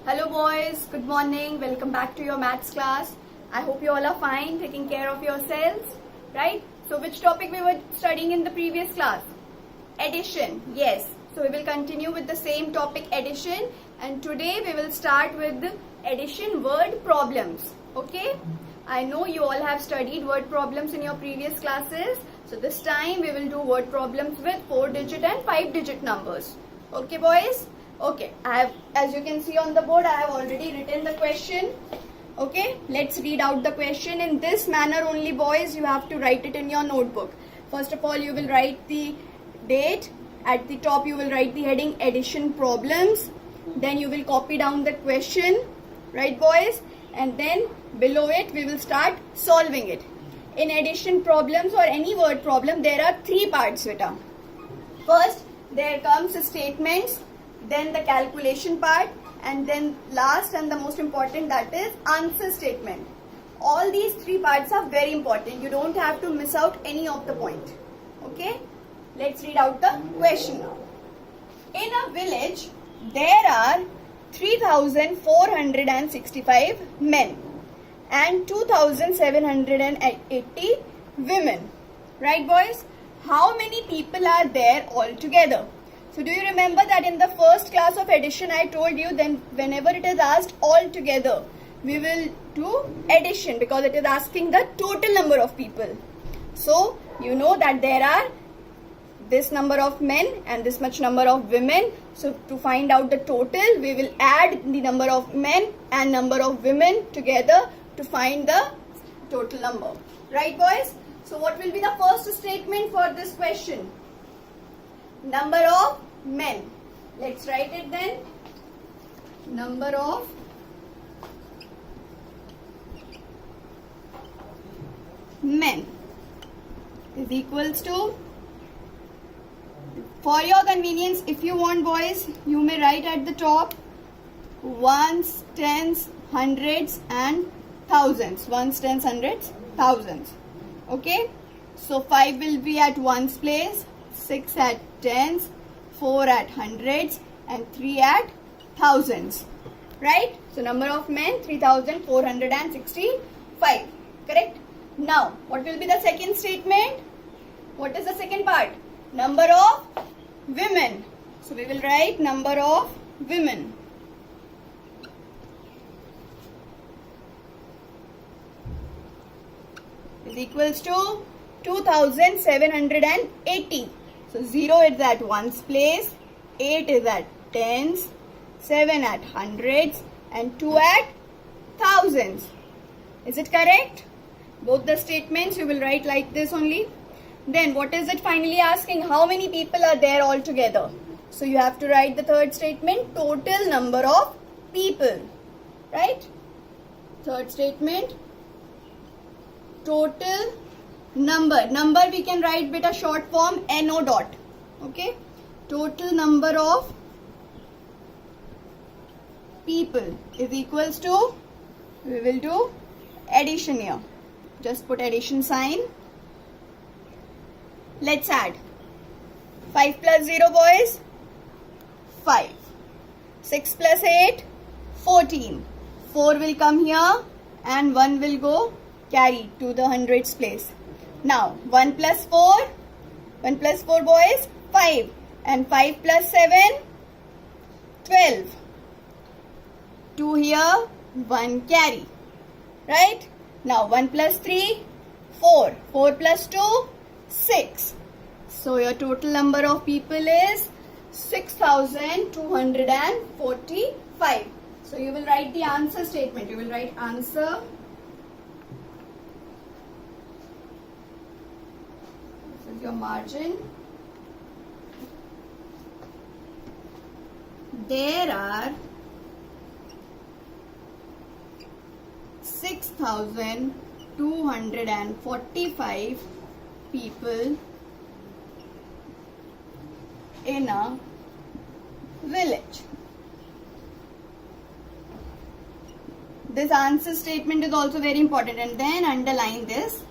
Hello boys, good morning. Welcome back to your maths class. I hope you all are fine, taking care of yourselves, right? So which topic we were studying in the previous class? Addition, yes. So we will continue with the same topic, addition, and today we will start with the addition word problems, okay? I know you all have studied word problems in your previous classes. So this time we will do word problems with 4-digit and 5-digit numbers. Okay boys? Okay, as you can see on the board, I have already written the question. Okay, let's read out the question in this manner only boys. You have to write it in your notebook. First of all, you will write the date. At the top, you will write the heading addition problems. Then you will copy down the question, right boys? And then below it, we will start solving it. In addition problems or any word problem, there are 3 parts, beta. First, there comes statements, then the calculation part, and then last and the most important, that is answer statement. All these 3 parts are very important. You don't have to miss out any of the point. Okay? Let's read out the question now. In a village, there are 3,465 men and 2,780 women. Right boys? How many people are there altogether? So do you remember that in the first class of addition I told you, then whenever it is asked altogether, we will do addition because it is asking the total number of people. So you know that there are this number of men and this much number of women. So to find out the total, we will add the number of men and number of women together to find the total number. Right boys? So what will be the first statement for this question? Number of men. Let's write it then. Number of men is equals to, for your convenience, if you want boys, you may write at the top ones, tens, hundreds and thousands. Ones, tens, hundreds, thousands. Okay. So 5 will be at ones place, 6 at tens, 4 at hundreds and 3 at thousands. Right? So number of men 3,465. Correct? Now what will be the second statement? What is the second part? Number of women. So we will write number of women. Is equals to 2,780. So 0 is at ones place, 8 is at tens, 7 at hundreds and 2 at thousands. Is it correct? Both the statements you will write like this only. Then what is it finally asking? How many people are there altogether? So you have to write the third statement, total number of people. Right? Third statement, total number. Number we can write bit a short form NO dot. Okay? Total number of people is equals to, we will do addition here. Just put addition sign. Let's add. 5 plus 0 boys, 5. 6 plus 8, 14. 4 will come here and 1 will go carry to the hundreds place. Now 1 plus 4 boys, 5. And 5 plus 7, 12. 2 here, 1 carry. Right? Now 1 plus 3, 4. 4 plus 2, 6. So your total number of people is 6,245. So you will write the answer statement. You will write answer. This is your margin. There are 6,245 people in a village. This answer statement is also very important, and then underline this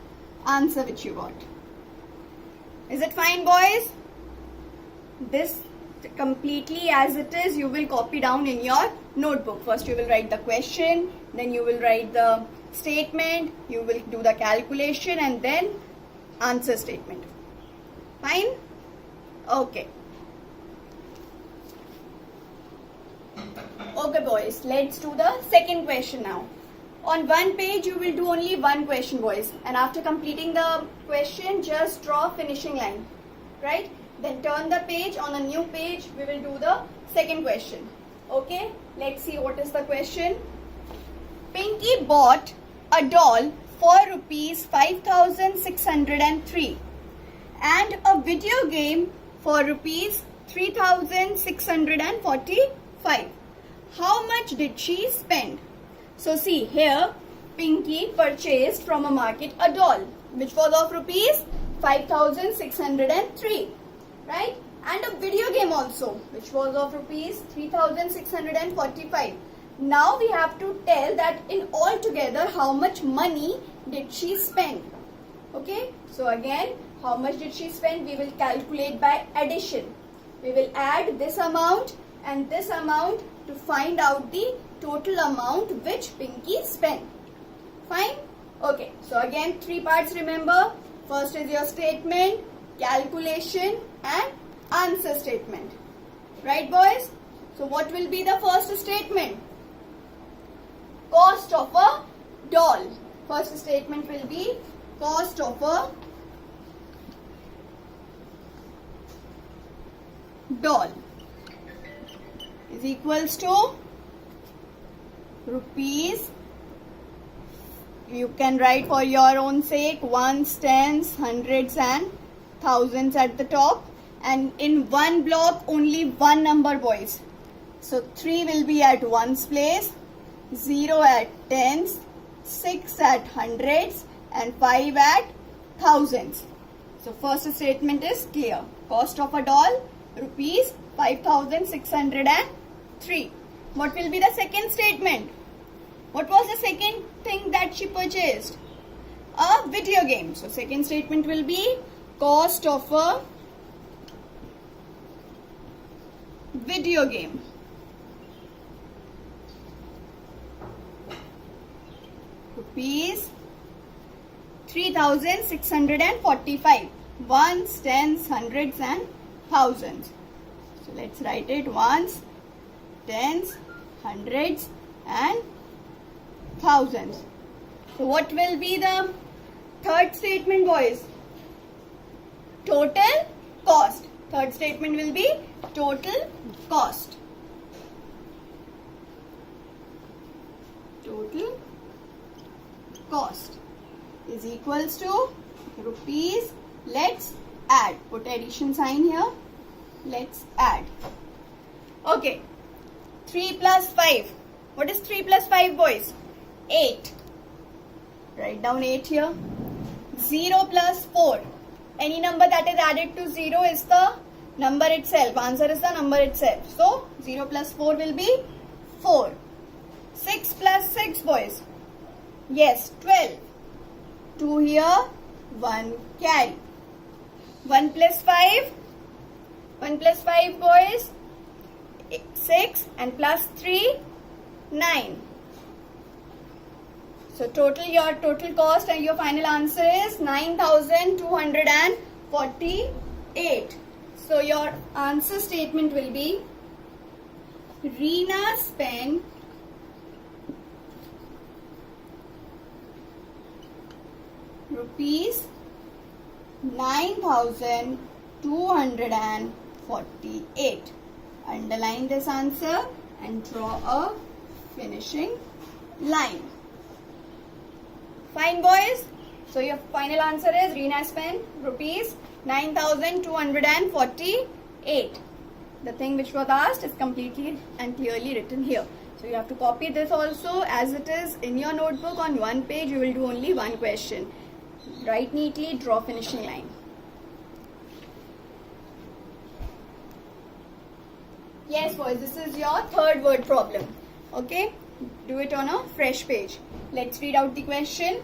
answer which you got. Is it fine boys? This completely as it is, you will copy down in your notebook. First you will write the question, then you will write the statement, you will do the calculation, and then answer statement. Fine? Okay. Okay boys, let's do the second question now. On one page you will do only one question boys, and after completing the question just draw finishing line, right? Then turn the page. On a new page we will do the second question. Okay, let's see what is the question. Pinky bought a doll for rupees 5,603 and a video game for rupees 3,645. How much did she spend? So see here, Pinky purchased from a market a doll which was of rupees 5,603, right? And a video game also which was of rupees 3,645. Now we have to tell that in all together how much money did she spend. Okay, so again, how much did she spend? We will calculate by addition. We will add this amount and this amount to find out the total amount which Pinky spent. Fine? Okay, so again 3 parts remember. First is your statement, calculation and answer statement. Right boys? So what will be the first statement? Cost of a doll. First statement will be cost of a doll is equals to rupees. You can write for your own sake ones, tens, hundreds and thousands at the top, and in one block only one number boys. So 3 will be at ones place, 0 at tens, 6 at hundreds and 5 at thousands. So first statement is clear. Cost of a doll rupees 5,603. What will be the second statement? What was the second thing that she purchased? A video game. So second statement will be cost of a video game. Rupees 3,645. Ones, tens, hundreds and thousands. So let's write it ones, tens, hundreds and thousands. So what will be the third statement boys? Total cost. Third statement will be total cost. Total cost is equals to rupees. Let's add. Put addition sign here. Let's add. Okay. 3 plus 5. What is 3 plus 5 boys? 8. Write down 8 here. 0 plus 4. Any number that is added to 0 is the number itself. Answer is the number itself. So 0 plus 4 will be 4. 6 plus 6 boys. Yes, 12. 2 here, 1 carry. 1 plus 5. 1 plus 5 boys. 6 and plus 3, 9. So your total cost and your final answer is 9,248. So your answer statement will be Reena spent rupees 9,248. Underline this answer and draw a finishing line. Fine boys. So your final answer is Reena spent rupees 9,248. The thing which was asked is completely and clearly written here. So you have to copy this also as it is in your notebook. On one page you will do only one question. Write neatly, draw finishing line. Yes boys, this is your third word problem. Okay, do it on a fresh page. Let's read out the question.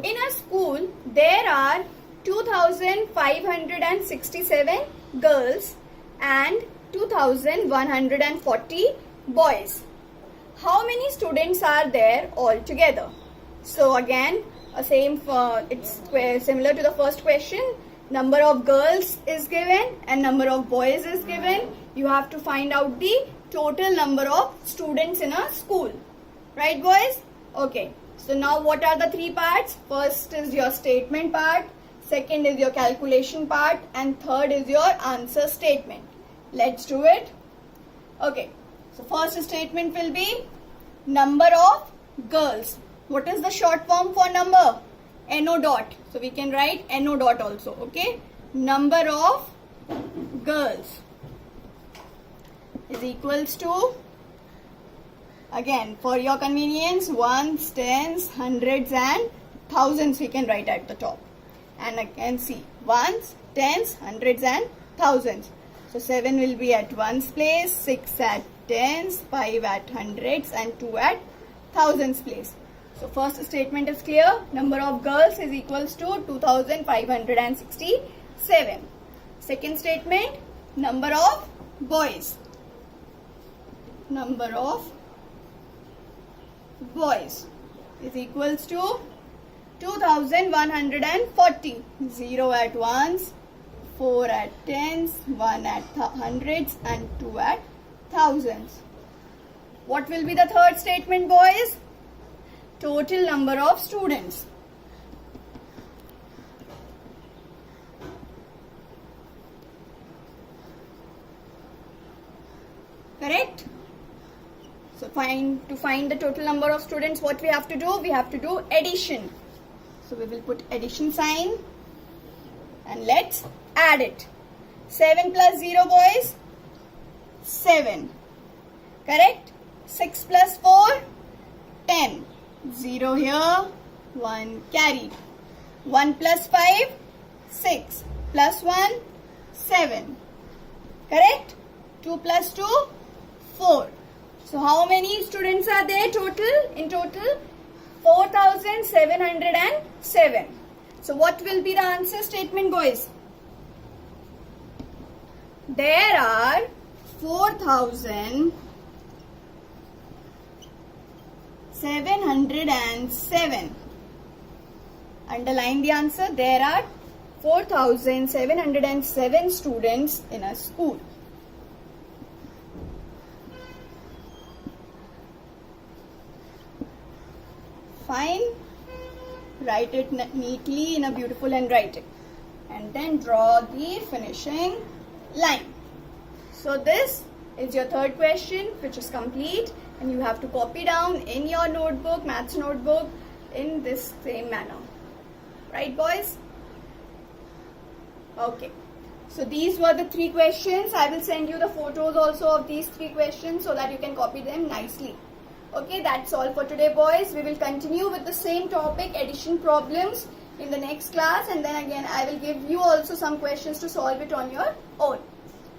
In a school, there are 2,567 girls and 2140 boys. How many students are there altogether? So again, it's similar to the first question. Number of girls is given and number of boys is given. You have to find out the total number of students in a school. Right, boys? Okay. So now what are the three parts? First is your statement part, second is your calculation part, and third is your answer statement. Let's do it. Okay. So first statement will be number of girls. What is the short form for number? NO dot. So we can write NO dot also. Okay. Number of girls is equals to, again for your convenience, ones, tens, hundreds and thousands we can write at the top. And I can see ones, tens, hundreds and thousands. So 7 will be at ones place, 6 at tens, 5 at hundreds and 2 at thousands place. So first statement is clear. Number of girls is equals to 2567. Second statement, number of boys. Number of boys is equals to 2140. 0 at ones, 4 at tens, 1 at hundreds and 2 at thousands. What will be the third statement, boys? Total number of students. Correct? So to find the total number of students, what we have to do? We have to do addition. So we will put addition sign and let's add it. 7 plus 0, boys? 7. Correct? 6 plus 4? 10. 0 here, 1 carried. 1 plus 5? 6. Plus 1? 7. Correct? 2 plus 2? 4. So how many students are there total? In total, 4707. So what will be the answer statement, boys? There are 4707. Underline the answer. There are 4707 students in a school. Fine. Write it neatly in a beautiful handwriting. And then draw the finishing line. So this is your third question, which is complete. And you have to copy down in your notebook, maths notebook, in this same manner. Right, boys? Okay. So these were the three questions. I will send you the photos also of these three questions so that you can copy them nicely. Okay, that's all for today, boys. We will continue with the same topic, addition problems, in the next class. And then again, I will give you also some questions to solve it on your own.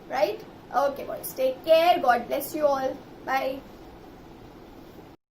Right? Okay, boys. Take care. God bless you all. Bye.